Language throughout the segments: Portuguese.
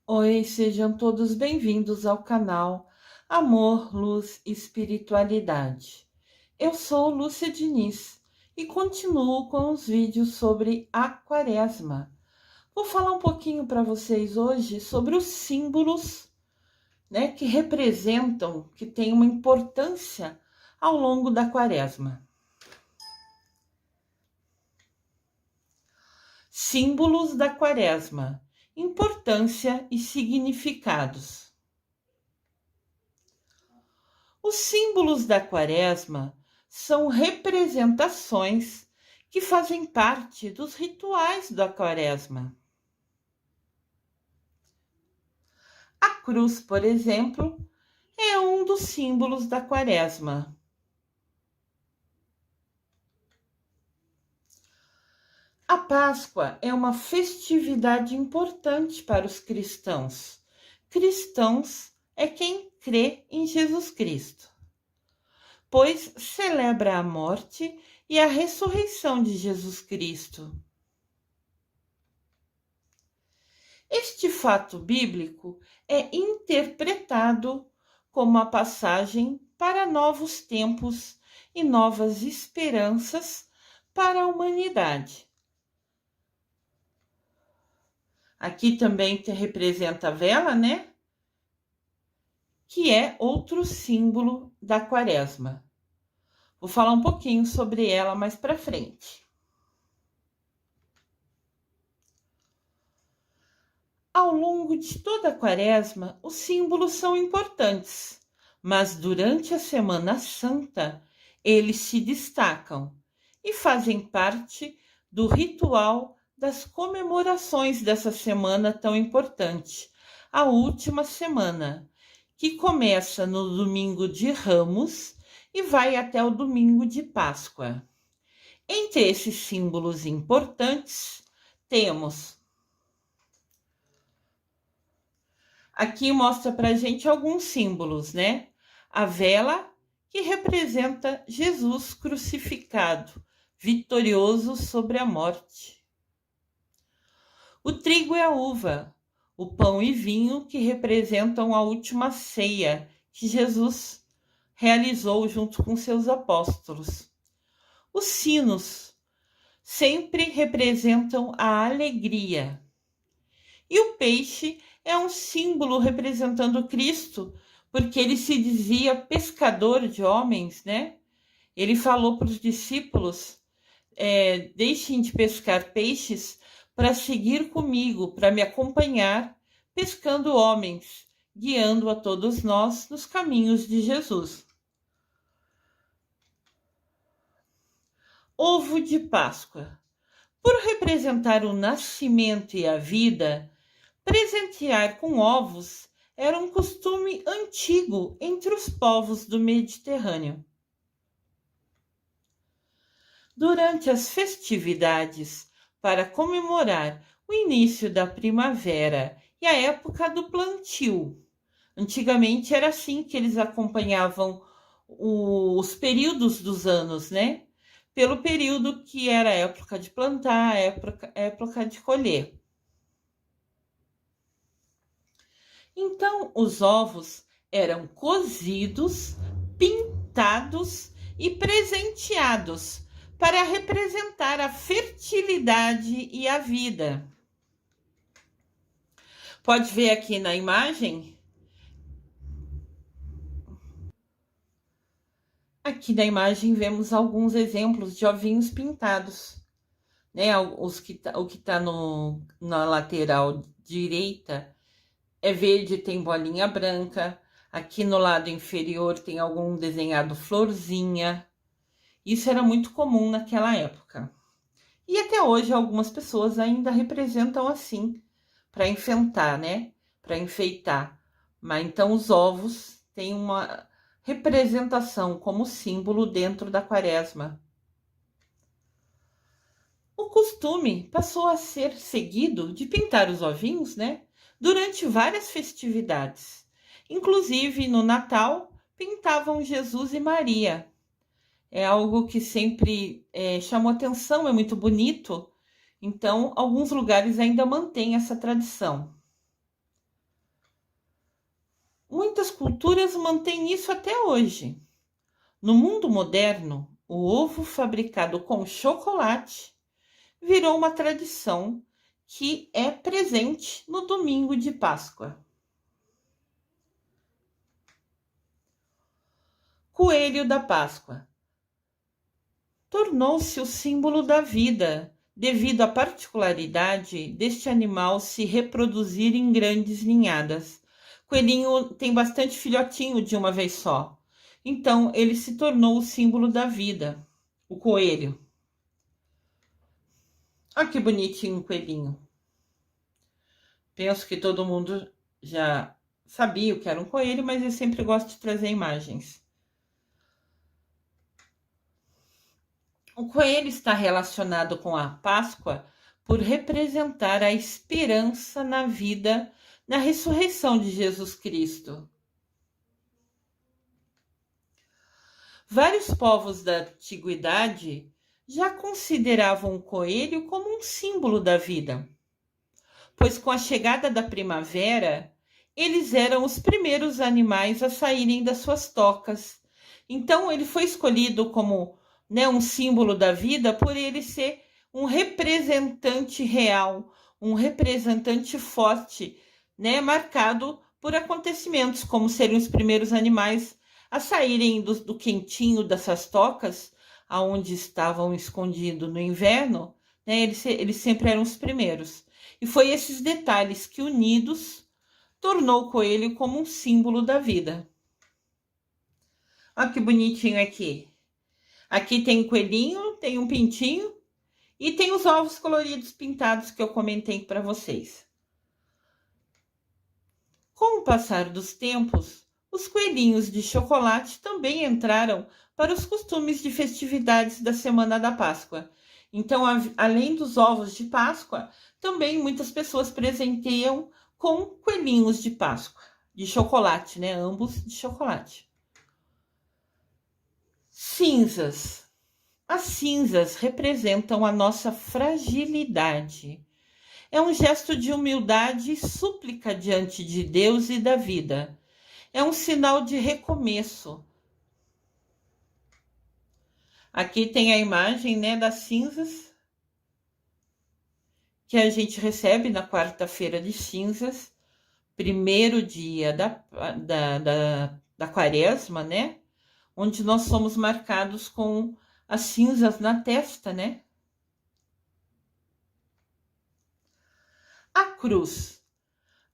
Oi, sejam todos bem-vindos ao canal Amor, Luz e Espiritualidade. Eu sou Lúcia Diniz e continuo com os vídeos sobre a Quaresma. Vou falar um pouquinho para vocês hoje sobre os símbolos, que representam, que têm uma importância ao longo da Quaresma. Símbolos da Quaresma, importância e significados. Os símbolos da Quaresma são representações que fazem parte dos rituais da Quaresma. A cruz, por exemplo, é um dos símbolos da Quaresma. A Páscoa é uma festividade importante para os cristãos. Cristãos é quem crê em Jesus Cristo, pois celebra a morte e a ressurreição de Jesus Cristo. Este fato bíblico é interpretado como a passagem para novos tempos e novas esperanças para a humanidade. Aqui também representa a vela, que é outro símbolo da Quaresma. Vou falar um pouquinho sobre ela mais para frente. Ao longo de toda a Quaresma, os símbolos são importantes, mas durante a Semana Santa, eles se destacam e fazem parte do ritual das comemorações dessa semana tão importante, a última semana, que começa no domingo de Ramos e vai até o domingo de Páscoa. Entre esses símbolos importantes, temos aqui mostra para a gente alguns símbolos, A vela, que representa Jesus crucificado, vitorioso sobre a morte. O trigo e a uva, o pão e vinho, que representam a última ceia que Jesus realizou junto com seus apóstolos. Os sinos sempre representam a alegria. E o peixe é um símbolo representando Cristo, porque ele se dizia pescador de homens, Ele falou para os discípulos, deixem de pescar peixes para seguir comigo, para me acompanhar, pescando homens, guiando a todos nós nos caminhos de Jesus. Ovo de Páscoa. Por representar o nascimento e a vida, presentear com ovos era um costume antigo entre os povos do Mediterrâneo. Durante as festividades, para comemorar o início da primavera e a época do plantio. Antigamente era assim que eles acompanhavam os períodos dos anos, Pelo período que era a época de plantar, época de colher. Então, os ovos eram cozidos, pintados e presenteados para representar a fertilidade e a vida. Pode ver aqui na imagem. Aqui na imagem vemos alguns exemplos de ovinhos pintados. O que está na lateral direita é verde, tem bolinha branca. Aqui no lado inferior tem algum desenhado florzinha. Isso era muito comum naquela época. E até hoje algumas pessoas ainda representam assim, para enfeitar, Para enfeitar. Mas então os ovos têm uma representação como símbolo dentro da Quaresma. O costume passou a ser seguido de pintar os ovinhos, Durante várias festividades. Inclusive no Natal, pintavam Jesus e Maria. É algo que sempre chamou atenção, é muito bonito. Então, alguns lugares ainda mantêm essa tradição. muitas culturas mantêm isso até hoje. No mundo moderno, o ovo fabricado com chocolate virou uma tradição que é presente no domingo de Páscoa. Coelho da Páscoa tornou-se o símbolo da vida, devido à particularidade deste animal se reproduzir em grandes ninhadas. Coelhinho tem bastante filhotinho de uma vez só. Então, ele se tornou o símbolo da vida, o coelho. Olha que bonitinho o coelhinho. Penso que todo mundo já sabia o que era um coelho, mas eu sempre gosto de trazer imagens. O coelho está relacionado com a Páscoa por representar a esperança na vida, na ressurreição de Jesus Cristo. Vários povos da antiguidade já consideravam o coelho como um símbolo da vida, pois com a chegada da primavera, eles eram os primeiros animais a saírem das suas tocas. Então, ele foi escolhido como um símbolo da vida por ele ser um representante real, um representante forte, marcado por acontecimentos, como serem os primeiros animais a saírem do quentinho dessas tocas, aonde estavam escondidos no inverno, eles sempre eram os primeiros. E foi esses detalhes que, unidos, tornou o coelho como um símbolo da vida. Olha que bonitinho aqui. Aqui tem um coelhinho, tem um pintinho e tem os ovos coloridos pintados que eu comentei para vocês. Com o passar dos tempos, os coelhinhos de chocolate também entraram para os costumes de festividades da Semana da Páscoa. Então, além dos ovos de Páscoa, também muitas pessoas presenteiam com coelhinhos de Páscoa, de chocolate, ambos de chocolate. Cinzas. As cinzas representam a nossa fragilidade. É um gesto de humildade e súplica diante de Deus e da vida. É um sinal de recomeço. Aqui tem a imagem, das cinzas que a gente recebe na quarta-feira de cinzas, primeiro dia da quaresma, onde nós somos marcados com as cinzas na testa, A cruz.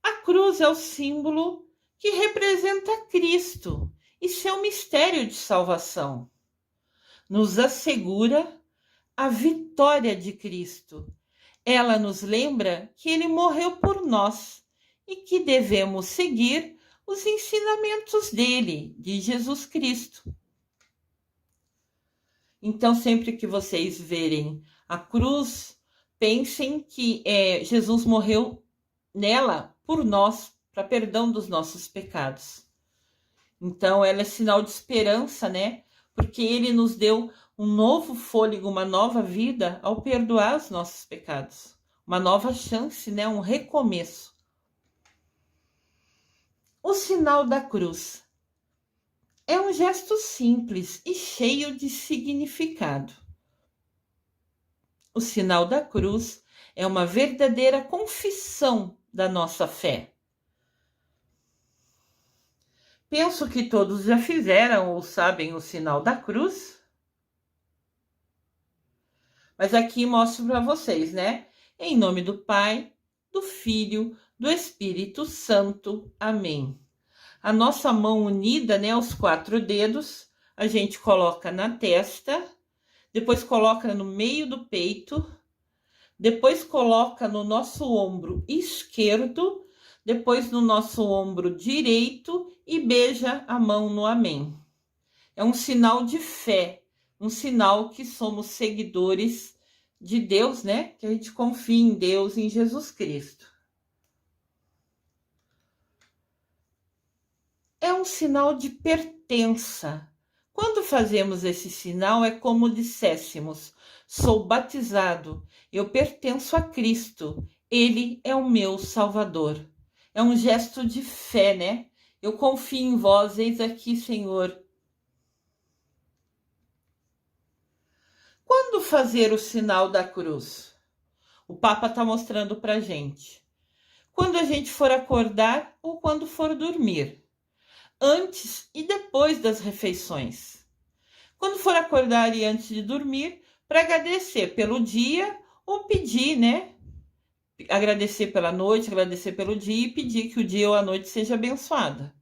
A cruz é o símbolo que representa Cristo e seu mistério de salvação. Nos assegura a vitória de Cristo. Ela nos lembra que ele morreu por nós e que devemos seguir os ensinamentos dele, de Jesus Cristo. Então, sempre que vocês verem a cruz, pensem que Jesus morreu nela por nós, para perdão dos nossos pecados. Então, ela é sinal de esperança, porque ele nos deu um novo fôlego, uma nova vida ao perdoar os nossos pecados. Uma nova chance, um recomeço. O sinal da cruz é um gesto simples e cheio de significado. O sinal da cruz é uma verdadeira confissão da nossa fé. Penso que todos já fizeram ou sabem o sinal da cruz. Mas aqui mostro para vocês, Em nome do Pai, do Filho, do Espírito Santo. Amém. A nossa mão unida, os 4 dedos, a gente coloca na testa, depois coloca no meio do peito, depois coloca no nosso ombro esquerdo, depois no nosso ombro direito e beija a mão no amém. É um sinal de fé, um sinal que somos seguidores de Deus, Que a gente confia em Deus, em Jesus Cristo. É um sinal de pertença. Quando fazemos esse sinal, é como disséssemos: sou batizado, eu pertenço a Cristo, Ele é o meu Salvador. É um gesto de fé, Eu confio em vós, eis aqui, Senhor. Quando fazer o sinal da cruz? O Papa está mostrando para a gente. Quando a gente for acordar ou quando for dormir. Antes e depois das refeições. Quando for acordar e antes de dormir, para agradecer pelo dia ou pedir, né? Agradecer pela noite, agradecer pelo dia e pedir que o dia ou a noite seja abençoada.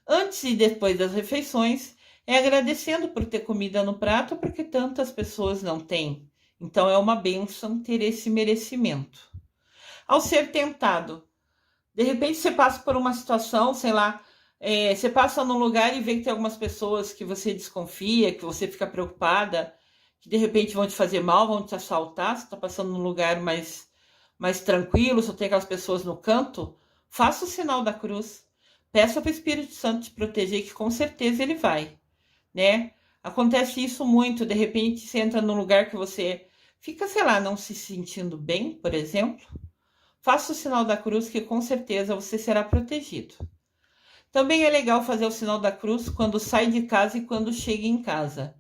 Antes e depois das refeições, é agradecendo por ter comida no prato, porque tantas pessoas não têm. Então é uma bênção ter esse merecimento. Ao ser tentado, de repente você passa por uma situação, sei lá, você passa num lugar e vê que tem algumas pessoas que você desconfia, que você fica preocupada, que de repente vão te fazer mal, vão te assaltar, você está passando num lugar mais tranquilo, só tem aquelas pessoas no canto, faça o sinal da cruz. Peça para o Espírito Santo te proteger, que com certeza ele vai, né? Acontece isso muito, de repente você entra num lugar que você fica, sei lá, não se sentindo bem, por exemplo. Faça o sinal da cruz, que com certeza você será protegido. Também é legal fazer o sinal da cruz quando sai de casa e quando chega em casa,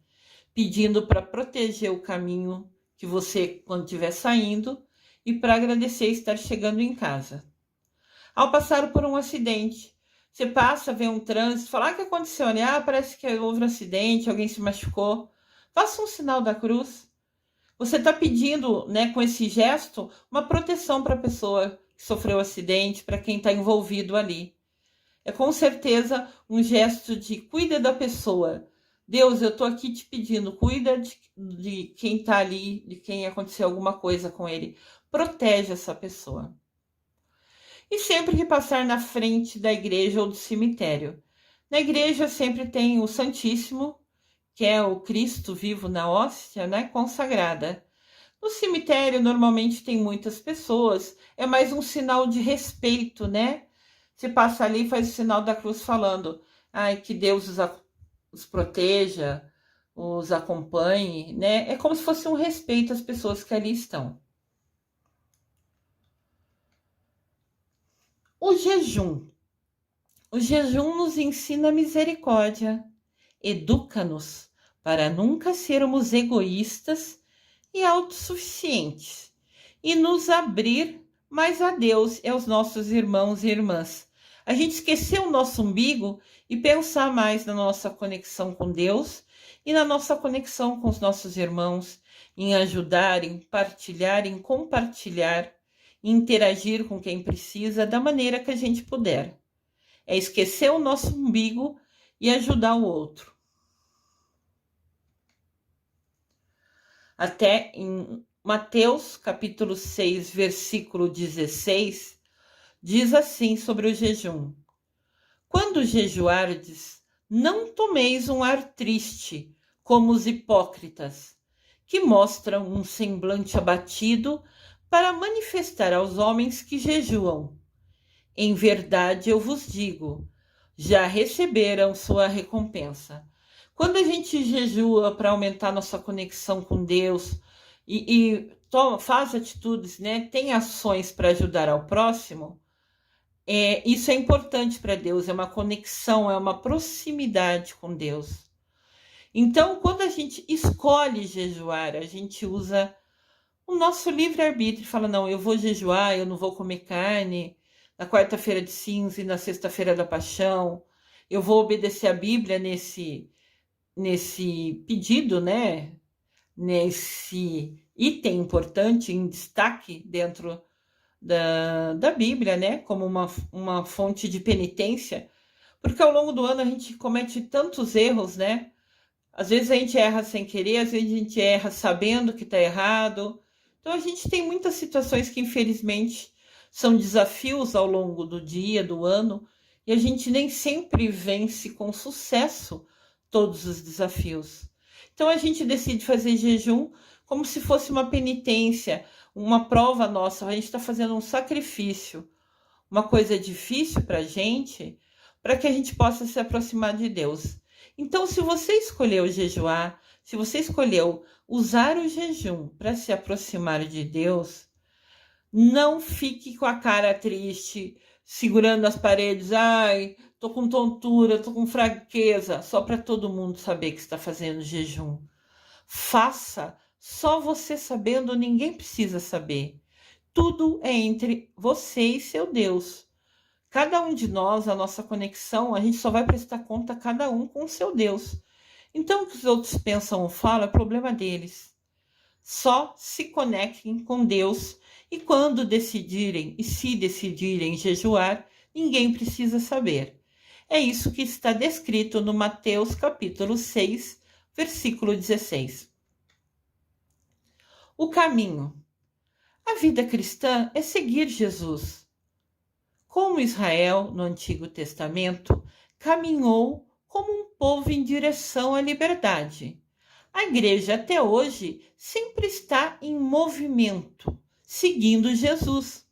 pedindo para proteger o caminho que você, quando estiver saindo, e para agradecer estar chegando em casa. Ao passar por um acidente, você passa, vê um trânsito, fala, o que aconteceu? Parece que houve um acidente, alguém se machucou. Faça um sinal da cruz. Você está pedindo, né, com esse gesto, uma proteção para a pessoa que sofreu o acidente, para quem está envolvido ali. É com certeza um gesto de cuida da pessoa. Deus, eu estou aqui te pedindo, cuida de quem está ali, de quem aconteceu alguma coisa com ele. Protege essa pessoa. E sempre que passar na frente da igreja ou do cemitério. Na igreja sempre tem o Santíssimo, que é o Cristo vivo na hóstia, né, consagrada. No cemitério normalmente tem muitas pessoas, é mais um sinal de respeito, né? Você passa ali e faz o sinal da cruz falando, que Deus os proteja, os acompanhe, né? É como se fosse um respeito às pessoas que ali estão. O jejum. O jejum nos ensina misericórdia, educa-nos para nunca sermos egoístas e autossuficientes e nos abrir mais a Deus e aos nossos irmãos e irmãs. A gente esqueceu o nosso umbigo e pensar mais na nossa conexão com Deus e na nossa conexão com os nossos irmãos, em ajudar, em partilhar, em compartilhar, em interagir com quem precisa da maneira que a gente puder. É esquecer o nosso umbigo e ajudar o outro. Até em Mateus, capítulo 6, versículo 16, diz assim sobre o jejum. Quando jejuardes, não tomeis um ar triste, como os hipócritas, que mostram um semblante abatido para manifestar aos homens que jejuam. Em verdade eu vos digo, já receberam sua recompensa. Quando a gente jejua para aumentar nossa conexão com Deus faz atitudes, né, tem ações para ajudar ao próximo, isso é importante para Deus, é uma conexão, é uma proximidade com Deus. Então, quando a gente escolhe jejuar, a gente usa o nosso livre-arbítrio, fala, não, eu vou jejuar, eu não vou comer carne, na quarta-feira de cinza e na sexta-feira da paixão, eu vou obedecer a Bíblia nesse pedido, né? Nesse item importante, em destaque dentro da Bíblia, né? Como uma fonte de penitência, porque ao longo do ano a gente comete tantos erros, né? Às vezes a gente erra sem querer, às vezes a gente erra sabendo que está errado. Então a gente tem muitas situações que infelizmente são desafios ao longo do dia, do ano, e a gente nem sempre vence com sucesso todos os desafios. Então a gente decide fazer jejum como se fosse uma penitência, uma prova nossa. A gente está fazendo um sacrifício, uma coisa difícil para a gente, para que a gente possa se aproximar de Deus. Então, se você escolheu jejuar, se você escolheu usar o jejum para se aproximar de Deus, não fique com a cara triste, segurando as paredes. Ai, tô com tontura, tô com fraqueza, só para todo mundo saber que está fazendo jejum. Faça, só você sabendo, ninguém precisa saber. Tudo é entre você e seu Deus. Cada um de nós, a nossa conexão, a gente só vai prestar conta cada um com o seu Deus. Então, o que os outros pensam ou falam é problema deles. Só se conectem com Deus e quando decidirem e se decidirem jejuar, ninguém precisa saber. É isso que está descrito no Mateus capítulo 6, versículo 16. O caminho. A vida cristã é seguir Jesus. Como Israel, no Antigo Testamento, caminhou como um povo em direção à liberdade. A igreja até hoje sempre está em movimento, seguindo Jesus.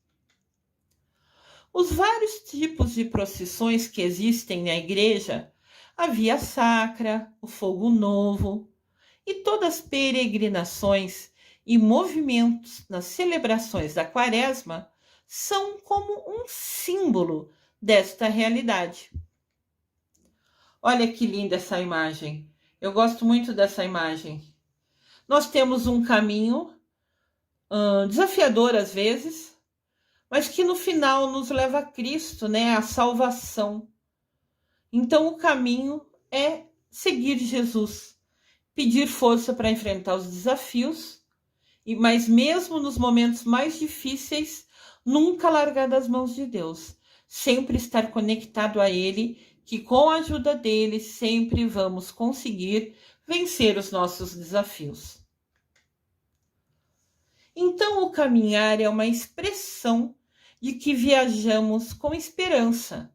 Os vários tipos de procissões que existem na igreja, a via sacra, o fogo novo e todas as peregrinações e movimentos nas celebrações da Quaresma são como um símbolo desta realidade. Olha que linda essa imagem. Eu gosto muito dessa imagem. Nós temos um caminho desafiador às vezes, mas que no final nos leva a Cristo, né? A salvação. Então o caminho é seguir Jesus, pedir força para enfrentar os desafios, mas mesmo nos momentos mais difíceis, nunca largar das mãos de Deus, sempre estar conectado a Ele, que com a ajuda dele sempre vamos conseguir vencer os nossos desafios. Então, o caminhar é uma expressão de que viajamos com esperança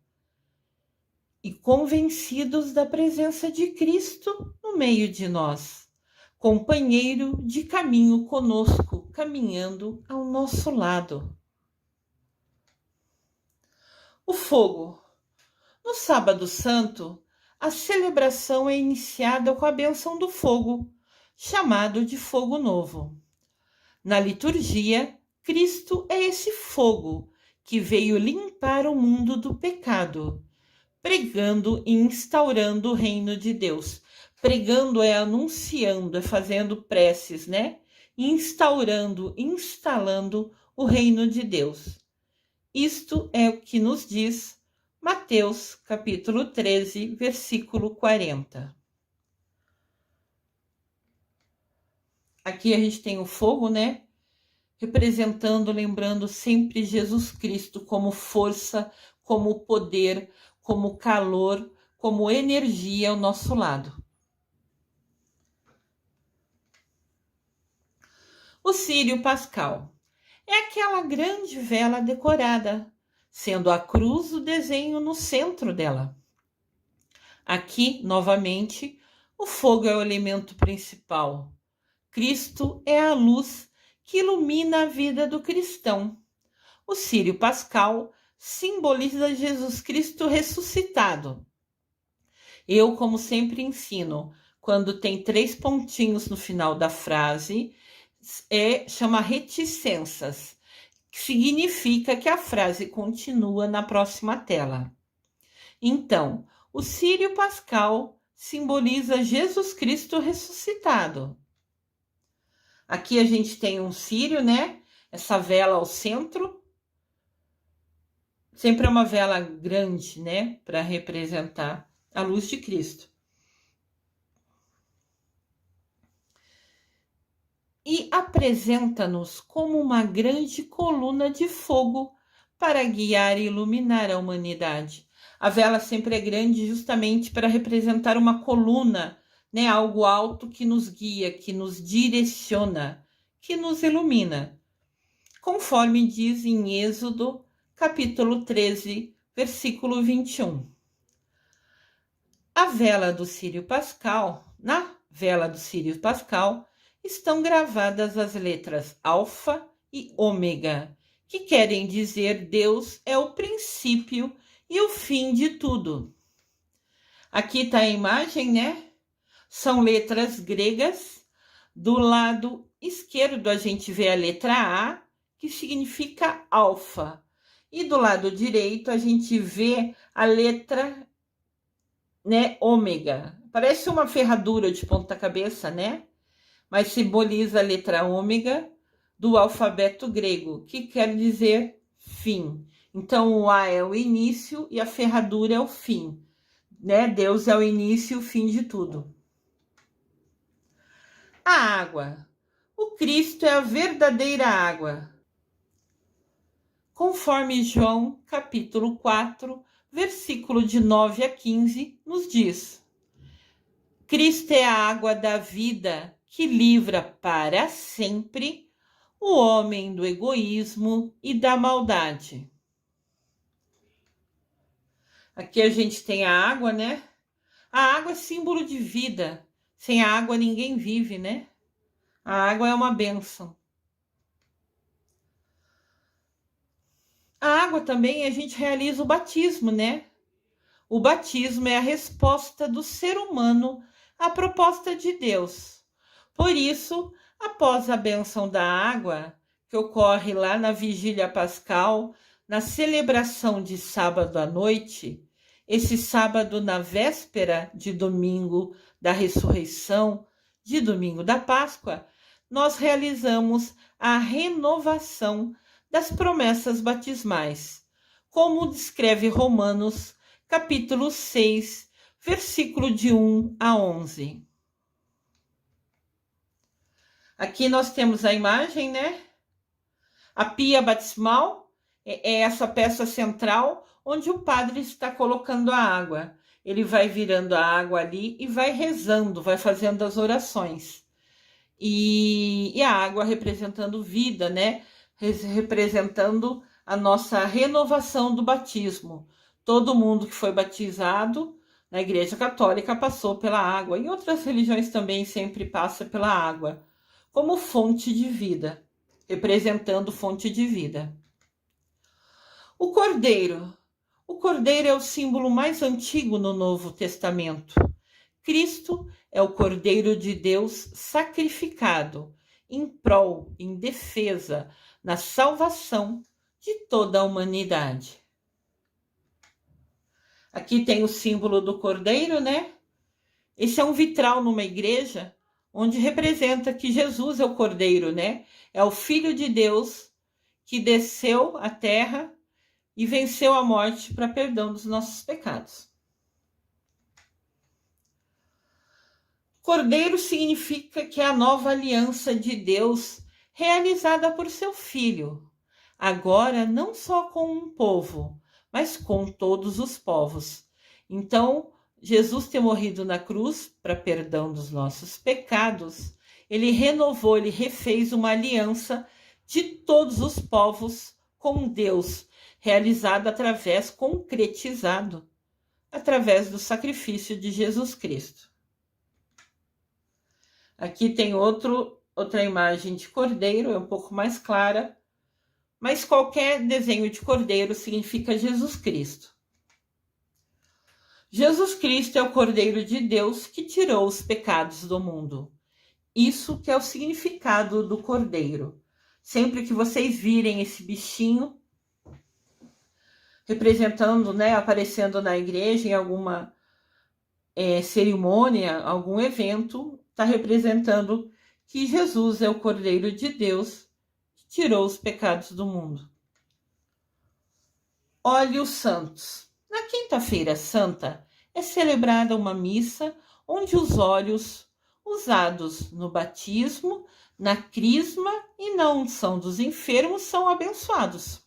e convencidos da presença de Cristo no meio de nós, companheiro de caminho conosco, caminhando ao nosso lado. O fogo. No Sábado Santo, a celebração é iniciada com a bênção do fogo, chamado de fogo novo. Na liturgia, Cristo é esse fogo que veio limpar o mundo do pecado, pregando e instaurando o reino de Deus. Pregando é anunciando, é fazendo preces, né? Instaurando, instalando o reino de Deus. Isto é o que nos diz Mateus, capítulo 13, versículo 40. Aqui a gente tem o fogo, né? Representando, lembrando sempre Jesus Cristo como força, como poder, como calor, como energia ao nosso lado. O círio pascal é aquela grande vela decorada, sendo a cruz o desenho no centro dela. Aqui, novamente, o fogo é o elemento principal. Cristo é a luz que ilumina a vida do cristão. O círio pascal simboliza Jesus Cristo ressuscitado. Eu, como sempre ensino, quando tem 3 pontinhos no final da frase, chama reticências, que significa que a frase continua na próxima tela. Então, o círio pascal simboliza Jesus Cristo ressuscitado. Aqui a gente tem um círio, né? Essa vela ao centro. Sempre é uma vela grande, né? Para representar a luz de Cristo. E apresenta-nos como uma grande coluna de fogo para guiar e iluminar a humanidade. A vela sempre é grande justamente para representar uma coluna, né? Algo alto que nos guia, que nos direciona, que nos ilumina. Conforme diz em Êxodo, capítulo 13, versículo 21. Na vela do círio pascal, estão gravadas as letras Alfa e Ômega, que querem dizer Deus é o princípio e o fim de tudo. Aqui está a imagem, né? São letras gregas. Do lado esquerdo a gente vê a letra A, que significa alfa. E do lado direito a gente vê a letra, né, ômega. Parece uma ferradura de ponta cabeça, né? Mas simboliza a letra ômega do alfabeto grego, que quer dizer fim. Então o A é o início e a ferradura é o fim, né? Deus é o início e o fim de tudo. A água. O Cristo é a verdadeira água. Conforme João, capítulo 4, versículo de 9 a 15, nos diz: Cristo é a água da vida que livra para sempre o homem do egoísmo e da maldade. Aqui a gente tem a água, né? A água é símbolo de vida. Sem a água ninguém vive, né? A água é uma bênção. A água também a gente realiza o batismo, né? O batismo é a resposta do ser humano à proposta de Deus. Por isso, após a bênção da água, que ocorre lá na vigília pascal, na celebração de sábado à noite, esse sábado na véspera de domingo da ressurreição, de domingo da Páscoa, nós realizamos a renovação das promessas batismais, como descreve Romanos, capítulo 6, versículo de 1 a 11. Aqui nós temos a imagem, né? A pia batismal é essa peça central onde o padre está colocando a água. Ele vai virando a água ali e vai rezando, vai fazendo as orações. E a água representando vida, né? Representando a nossa renovação do batismo. Todo mundo que foi batizado na Igreja Católica passou pela água. Em outras religiões também sempre passa pela água, como fonte de vida, representando fonte de vida. O Cordeiro. O Cordeiro é o símbolo mais antigo no Novo Testamento. Cristo é o Cordeiro de Deus sacrificado em prol, em defesa, na salvação de toda a humanidade. Aqui tem o símbolo do Cordeiro, né? Esse é um vitral numa igreja onde representa que Jesus é o Cordeiro, né? É o Filho de Deus que desceu à terra e venceu a morte para perdão dos nossos pecados. Cordeiro significa que é a nova aliança de Deus realizada por seu Filho, agora não só com um povo, mas com todos os povos. Então, Jesus ter morrido na cruz para perdão dos nossos pecados, ele renovou, ele refez uma aliança de todos os povos com Deus, realizada concretizado através do sacrifício de Jesus Cristo. Aqui tem outra imagem de cordeiro, é um pouco mais clara, mas qualquer desenho de cordeiro significa Jesus Cristo. Jesus Cristo é o Cordeiro de Deus que tirou os pecados do mundo. Isso que é o significado do cordeiro. Sempre que vocês virem esse bichinho representando, né, aparecendo na igreja em alguma cerimônia, algum evento, está representando que Jesus é o Cordeiro de Deus que tirou os pecados do mundo. Óleos santos. Na quinta-feira santa é celebrada uma missa onde os óleos usados no batismo, na crisma e na unção dos enfermos são abençoados.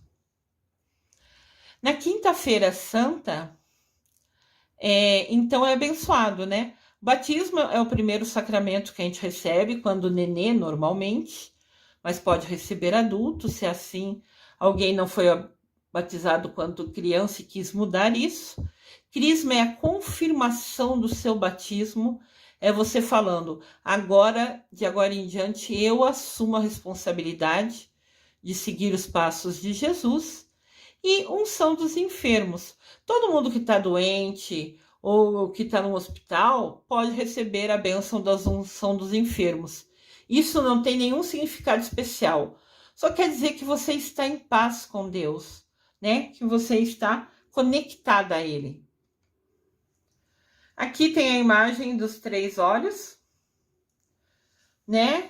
Na quinta-feira santa, então é abençoado, né? O batismo é o primeiro sacramento que a gente recebe quando nenê, normalmente, mas pode receber adulto, se assim alguém não foi batizado quando criança e quis mudar isso. Crisma é a confirmação do seu batismo, é você falando, de agora em diante, eu assumo a responsabilidade de seguir os passos de Jesus. E unção dos enfermos. Todo mundo que está doente ou que está no hospital pode receber a bênção da unção dos enfermos. Isso não tem nenhum significado especial. Só quer dizer que você está em paz com Deus. né, que você está conectada a ele. Aqui tem a imagem dos 3 olhos, né,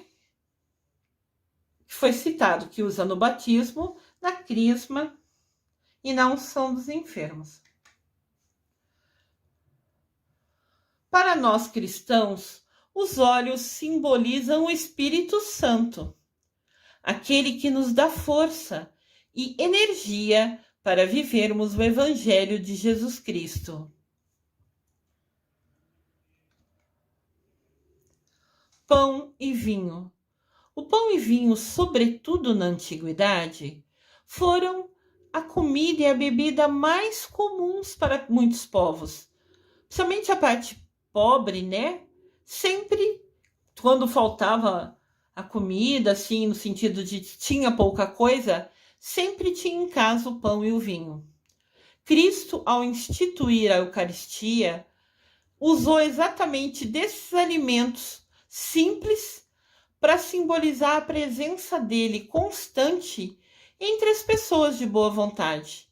que foi citado, que usa no batismo, na crisma e na unção dos enfermos. Para nós cristãos, os olhos simbolizam o Espírito Santo, aquele que nos dá força e energia para vivermos o Evangelho de Jesus Cristo. Pão e vinho. O pão e vinho, sobretudo na antiguidade, foram a comida e a bebida mais comuns para muitos povos. Principalmente a parte pobre, né? Sempre, quando faltava a comida, assim, no sentido de tinha pouca coisa, sempre tinha em casa o pão e o vinho. Cristo, ao instituir a Eucaristia, usou exatamente desses alimentos simples para simbolizar a presença dele constante entre as pessoas de boa vontade.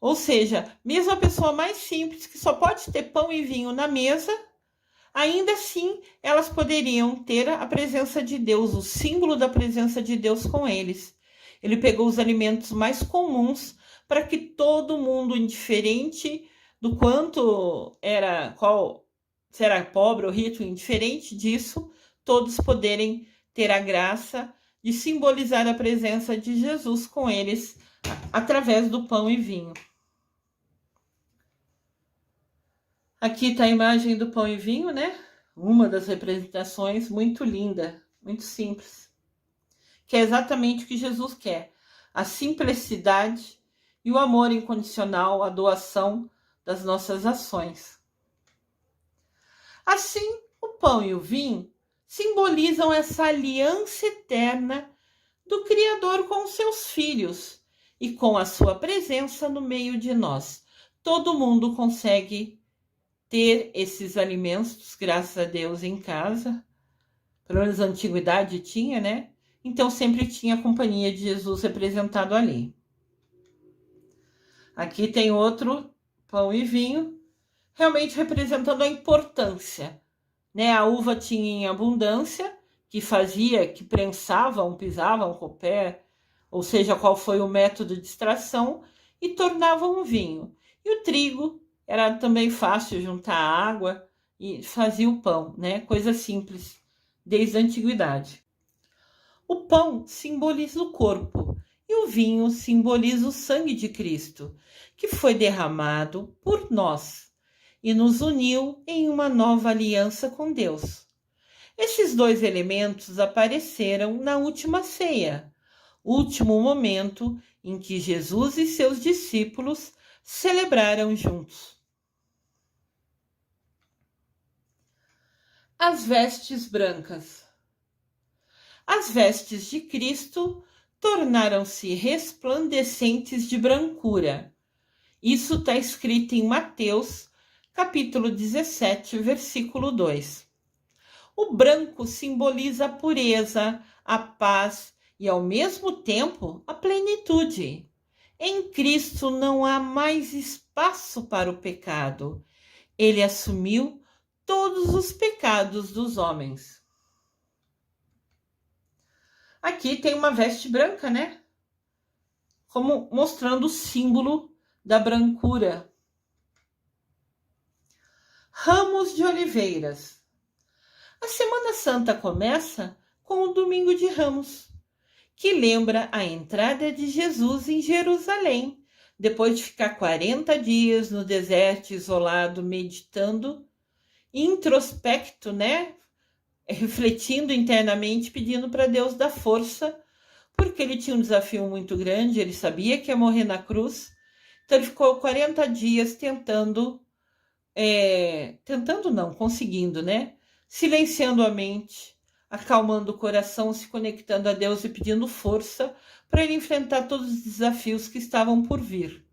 Ou seja, mesmo a pessoa mais simples, que só pode ter pão e vinho na mesa, ainda assim elas poderiam ter a presença de Deus, o símbolo da presença de Deus com eles. Ele pegou os alimentos mais comuns para que todo mundo, indiferente do quanto era, se era pobre ou rico, indiferente disso, todos poderem ter a graça de simbolizar a presença de Jesus com eles através do pão e vinho. Aqui está a imagem do pão e vinho, né? Uma das representações, muito linda, muito simples, que é exatamente o que Jesus quer: a simplicidade e o amor incondicional, a doação das nossas ações. Assim, o pão e o vinho simbolizam essa aliança eterna do Criador com seus filhos e com a sua presença no meio de nós. Todo mundo consegue ter esses alimentos, graças a Deus, em casa. Pelo menos na antiguidade tinha, né? Então sempre tinha a companhia de Jesus representado ali. Aqui tem outro pão e vinho, realmente representando a importância, né? A uva tinha em abundância, que fazia, que prensavam, pisavam com o pé, ou seja, qual foi o método de extração, e tornavam um vinho. E o trigo era também fácil juntar água e fazia o pão, né? Coisa simples, desde a antiguidade. O pão simboliza o corpo e o vinho simboliza o sangue de Cristo, que foi derramado por nós e nos uniu em uma nova aliança com Deus. Esses 2 elementos apareceram na última ceia, último momento em que Jesus e seus discípulos celebraram juntos. As vestes brancas. As vestes de Cristo tornaram-se resplandecentes de brancura. Isso está escrito em Mateus, capítulo 17, versículo 2. O branco simboliza a pureza, a paz e, ao mesmo tempo, a plenitude. Em Cristo não há mais espaço para o pecado. Ele assumiu todos os pecados dos homens. Aqui tem uma veste branca, né? Como mostrando o símbolo da brancura. Ramos de oliveiras. A Semana Santa começa com o Domingo de Ramos, que lembra a entrada de Jesus em Jerusalém, depois de ficar 40 dias no deserto, isolado, meditando, introspecto, né? Refletindo internamente, pedindo para Deus dar força, porque ele tinha um desafio muito grande, ele sabia que ia morrer na cruz, então ele ficou 40 dias conseguindo, né? Silenciando a mente, acalmando o coração, se conectando a Deus e pedindo força para ele enfrentar todos os desafios que estavam por vir.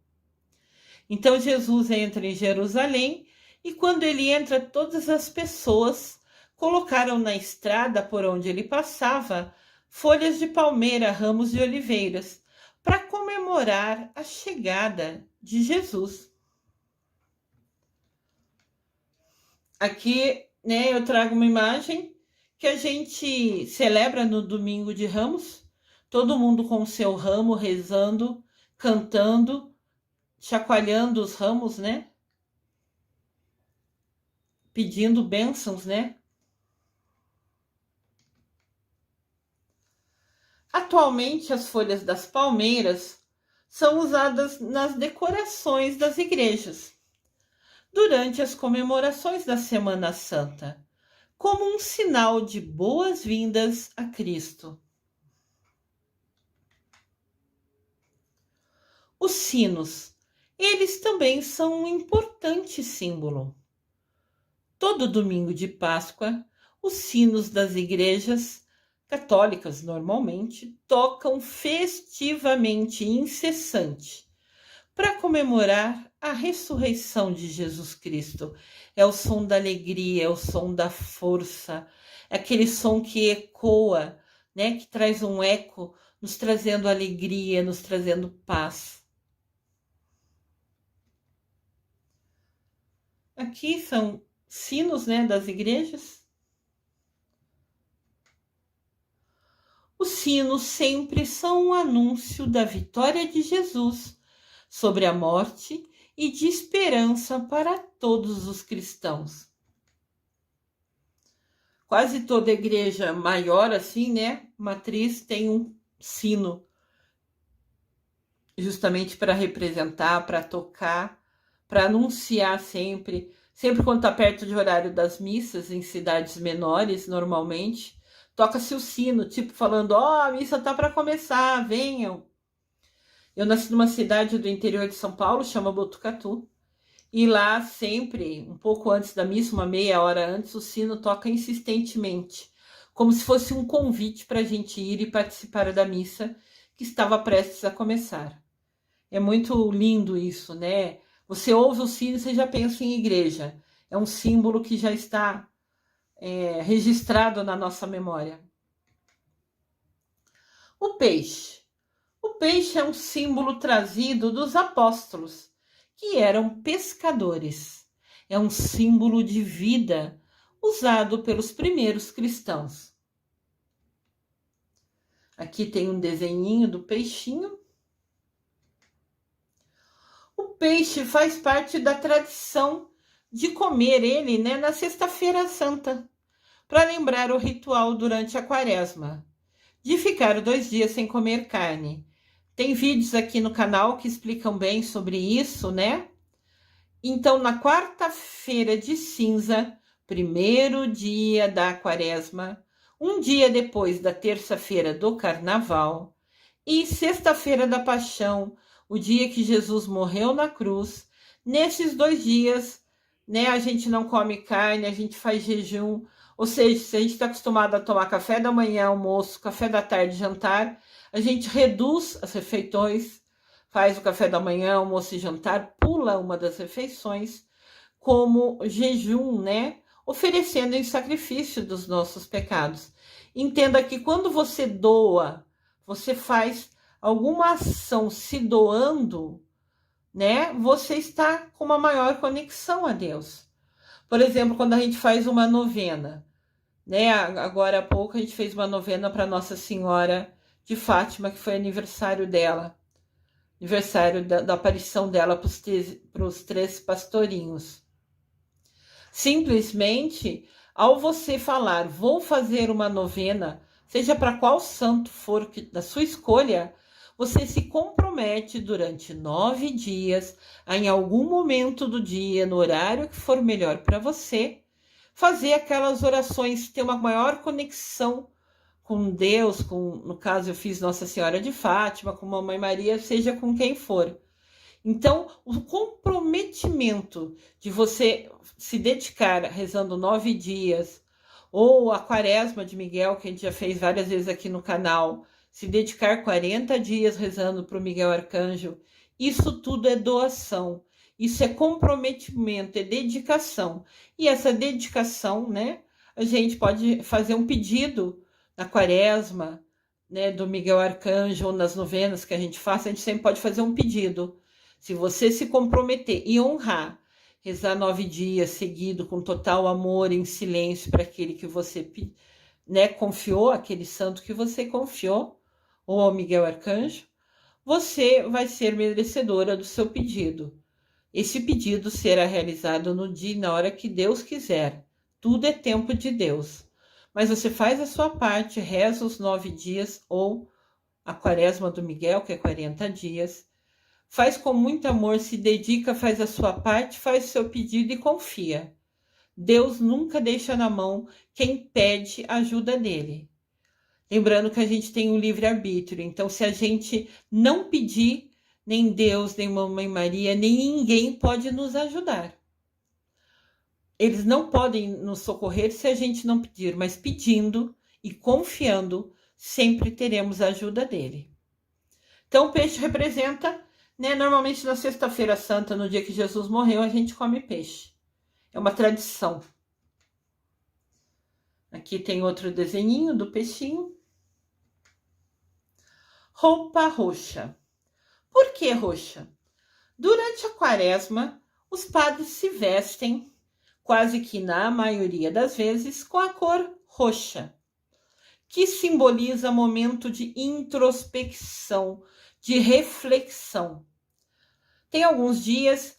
Então Jesus entra em Jerusalém e quando ele entra, todas as pessoas colocaram na estrada por onde ele passava folhas de palmeira, ramos de oliveiras, para comemorar a chegada de Jesus. Aqui, né, eu trago uma imagem que a gente celebra no Domingo de Ramos, todo mundo com o seu ramo, rezando, cantando, chacoalhando os ramos, né? Pedindo bênçãos, né? Atualmente, as folhas das palmeiras são usadas nas decorações das igrejas durante as comemorações da Semana Santa, como um sinal de boas-vindas a Cristo. Os sinos, eles também são um importante símbolo. Todo domingo de Páscoa, os sinos das igrejas católicas, normalmente, tocam festivamente incessante para comemorar a ressurreição de Jesus Cristo. É o som da alegria, é o som da força, é aquele som que ecoa, né, que traz um eco, nos trazendo alegria, nos trazendo paz. Aqui são sinos, né, das igrejas. Os sinos sempre são um anúncio da vitória de Jesus sobre a morte e de esperança para todos os cristãos. Quase toda igreja maior, assim, né, matriz, tem um sino, justamente para representar, para tocar, para anunciar sempre quando está perto de horário das missas, em cidades menores, normalmente, toca-se o sino, tipo falando, a missa está para começar, venham. Eu nasci numa cidade do interior de São Paulo, chama Botucatu, e lá sempre, um pouco antes da missa, uma meia hora antes, o sino toca insistentemente, como se fosse um convite para a gente ir e participar da missa que estava prestes a começar. É muito lindo isso, né? Você ouve o sino e você já pensa em igreja. É um símbolo que já está registrado na nossa memória. O peixe. O peixe é um símbolo trazido dos apóstolos, que eram pescadores. É um símbolo de vida usado pelos primeiros cristãos. Aqui tem um desenhinho do peixinho. O peixe faz parte da tradição de comer ele, né, na Sexta-feira Santa, para lembrar o ritual durante a Quaresma, de ficar 2 dias sem comer carne. Tem vídeos aqui no canal que explicam bem sobre isso, né? Então, na quarta-feira de cinza, primeiro dia da Quaresma, um dia depois da terça-feira do Carnaval e sexta-feira da Paixão, o dia que Jesus morreu na cruz, nesses 2 dias, né, a gente não come carne, a gente faz jejum, ou seja, se a gente está acostumado a tomar café da manhã, almoço, café da tarde, jantar, a gente reduz as refeições, faz o café da manhã, almoço e jantar, pula uma das refeições, como jejum, né, oferecendo em sacrifício dos nossos pecados. Entenda que quando você doa, você faz alguma ação se doando, né? Você está com uma maior conexão a Deus. Por exemplo, quando a gente faz uma novena, né? Agora há pouco a gente fez uma novena para Nossa Senhora de Fátima, que foi aniversário dela, aniversário da aparição dela para os 3 pastorinhos. Simplesmente, ao você falar, vou fazer uma novena, seja para qual santo for da sua escolha, você se compromete durante 9 dias, a, em algum momento do dia, no horário que for melhor para você, fazer aquelas orações, ter uma maior conexão com Deus, no caso eu fiz Nossa Senhora de Fátima, com Mamãe Maria, seja com quem for. Então, o comprometimento de você se dedicar rezando 9 dias, ou a Quaresma de Miguel, que a gente já fez várias vezes aqui no canal, se dedicar 40 dias rezando para o Miguel Arcanjo, isso tudo é doação, isso é comprometimento, é dedicação. E essa dedicação, né, a gente pode fazer um pedido na Quaresma, né, do Miguel Arcanjo ou nas novenas que a gente faça, a gente sempre pode fazer um pedido. Se você se comprometer e honrar, rezar 9 dias seguido com total amor, em silêncio para aquele que você, né, confiou, aquele santo que você confiou, ou ao Miguel Arcanjo, você vai ser merecedora do seu pedido. Esse pedido será realizado no dia e na hora que Deus quiser. Tudo é tempo de Deus. Mas você faz a sua parte, reza os 9 dias ou a quaresma do Miguel, que é 40 dias. Faz com muito amor, se dedica, faz a sua parte, faz o seu pedido e confia. Deus nunca deixa na mão quem pede ajuda dele. Lembrando que a gente tem um livre-arbítrio. Então, se a gente não pedir, nem Deus, nem Mamãe Maria, nem ninguém pode nos ajudar. Eles não podem nos socorrer se a gente não pedir, mas pedindo e confiando, sempre teremos a ajuda dele. Então, o peixe representa, né? Normalmente na Sexta-feira Santa, no dia que Jesus morreu, a gente come peixe. É uma tradição. Aqui tem outro desenhinho do peixinho. Roupa roxa. Por que roxa? Durante a quaresma, os padres se vestem, quase que na maioria das vezes, com a cor roxa, que simboliza momento de introspecção, de reflexão. Tem alguns dias,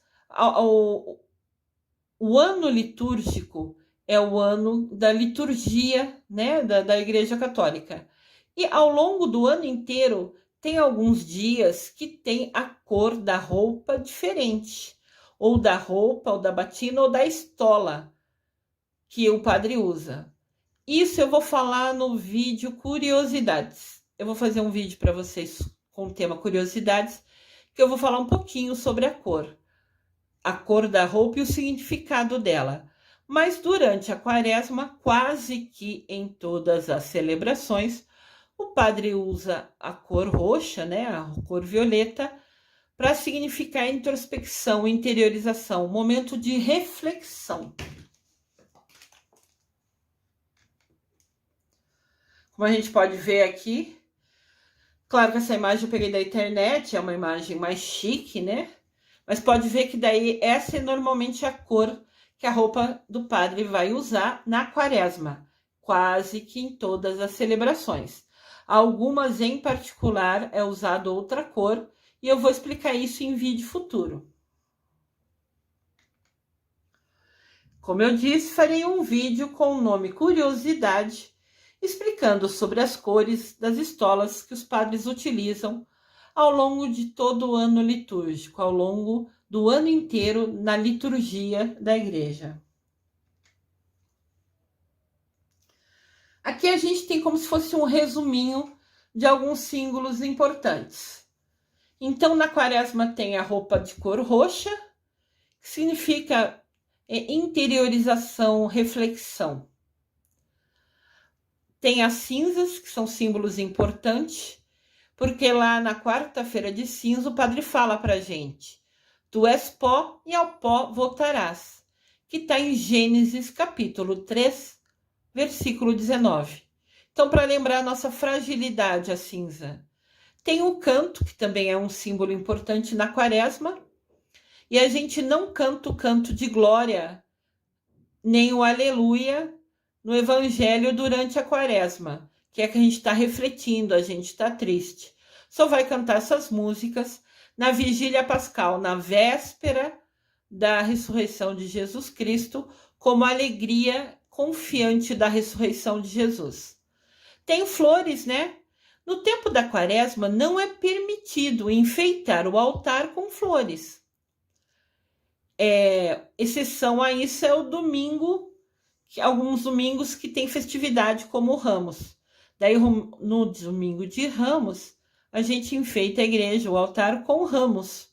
o ano litúrgico é o ano da liturgia, né, da Igreja Católica. E ao longo do ano inteiro, tem alguns dias que tem a cor da roupa diferente. Ou da roupa, ou da batina, ou da estola que o padre usa. Isso eu vou falar no vídeo Curiosidades. Eu vou fazer um vídeo para vocês com o tema Curiosidades, que eu vou falar um pouquinho sobre a cor da roupa e o significado dela. Mas durante a quaresma, quase que em todas as celebrações, o padre usa a cor roxa, né, a cor violeta, para significar introspecção, interiorização, momento de reflexão. Como a gente pode ver aqui, claro que essa imagem eu peguei da internet, é uma imagem mais chique, né? Mas pode ver que daí essa é normalmente a cor que a roupa do padre vai usar na quaresma, quase que em todas as celebrações. Algumas em particular é usado outra cor, e eu vou explicar isso em vídeo futuro. Como eu disse, farei um vídeo com o nome Curiosidade, explicando sobre as cores das estolas que os padres utilizam ao longo de todo o ano litúrgico, ao longo do ano inteiro na liturgia da igreja. Aqui a gente tem como se fosse um resuminho de alguns símbolos importantes. Então, na quaresma tem a roupa de cor roxa, que significa interiorização, reflexão. Tem as cinzas, que são símbolos importantes, porque lá na quarta-feira de cinza o padre fala para a gente: tu és pó e ao pó voltarás, que está em Gênesis capítulo 3, versículo 19. Então, para lembrar a nossa fragilidade, a cinza. Tem o canto, que também é um símbolo importante na quaresma, e a gente não canta o canto de glória, nem o aleluia no evangelho durante a quaresma, que é que a gente está refletindo, a gente está triste. Só vai cantar essas músicas na vigília pascal, na véspera da ressurreição de Jesus Cristo, como alegria confiante da ressurreição de Jesus. Tem flores, né? No tempo da quaresma, não é permitido enfeitar o altar com flores. Exceção a isso é o domingo, alguns domingos que tem festividade, como o Ramos. Daí, no domingo de Ramos, a gente enfeita a igreja, o altar, com ramos.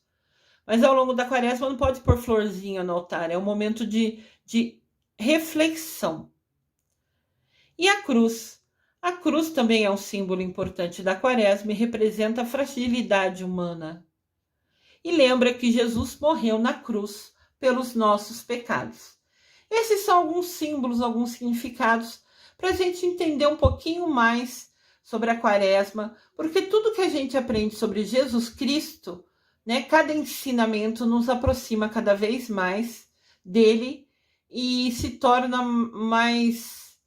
Mas ao longo da quaresma não pode pôr florzinha no altar, é um momento de reflexão. E a cruz? A cruz também é um símbolo importante da quaresma e representa a fragilidade humana. E lembra que Jesus morreu na cruz pelos nossos pecados. Esses são alguns símbolos, alguns significados, para a gente entender um pouquinho mais sobre a Quaresma, porque tudo que a gente aprende sobre Jesus Cristo, né, cada ensinamento nos aproxima cada vez mais dele e se torna mais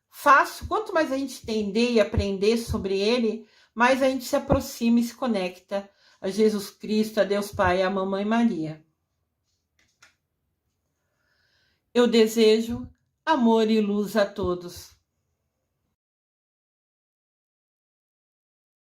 fácil. Quanto mais a gente entender e aprender sobre ele, mais a gente se aproxima e se conecta a Jesus Cristo, a Deus Pai e a Mamãe Maria. Eu desejo amor e luz a todos.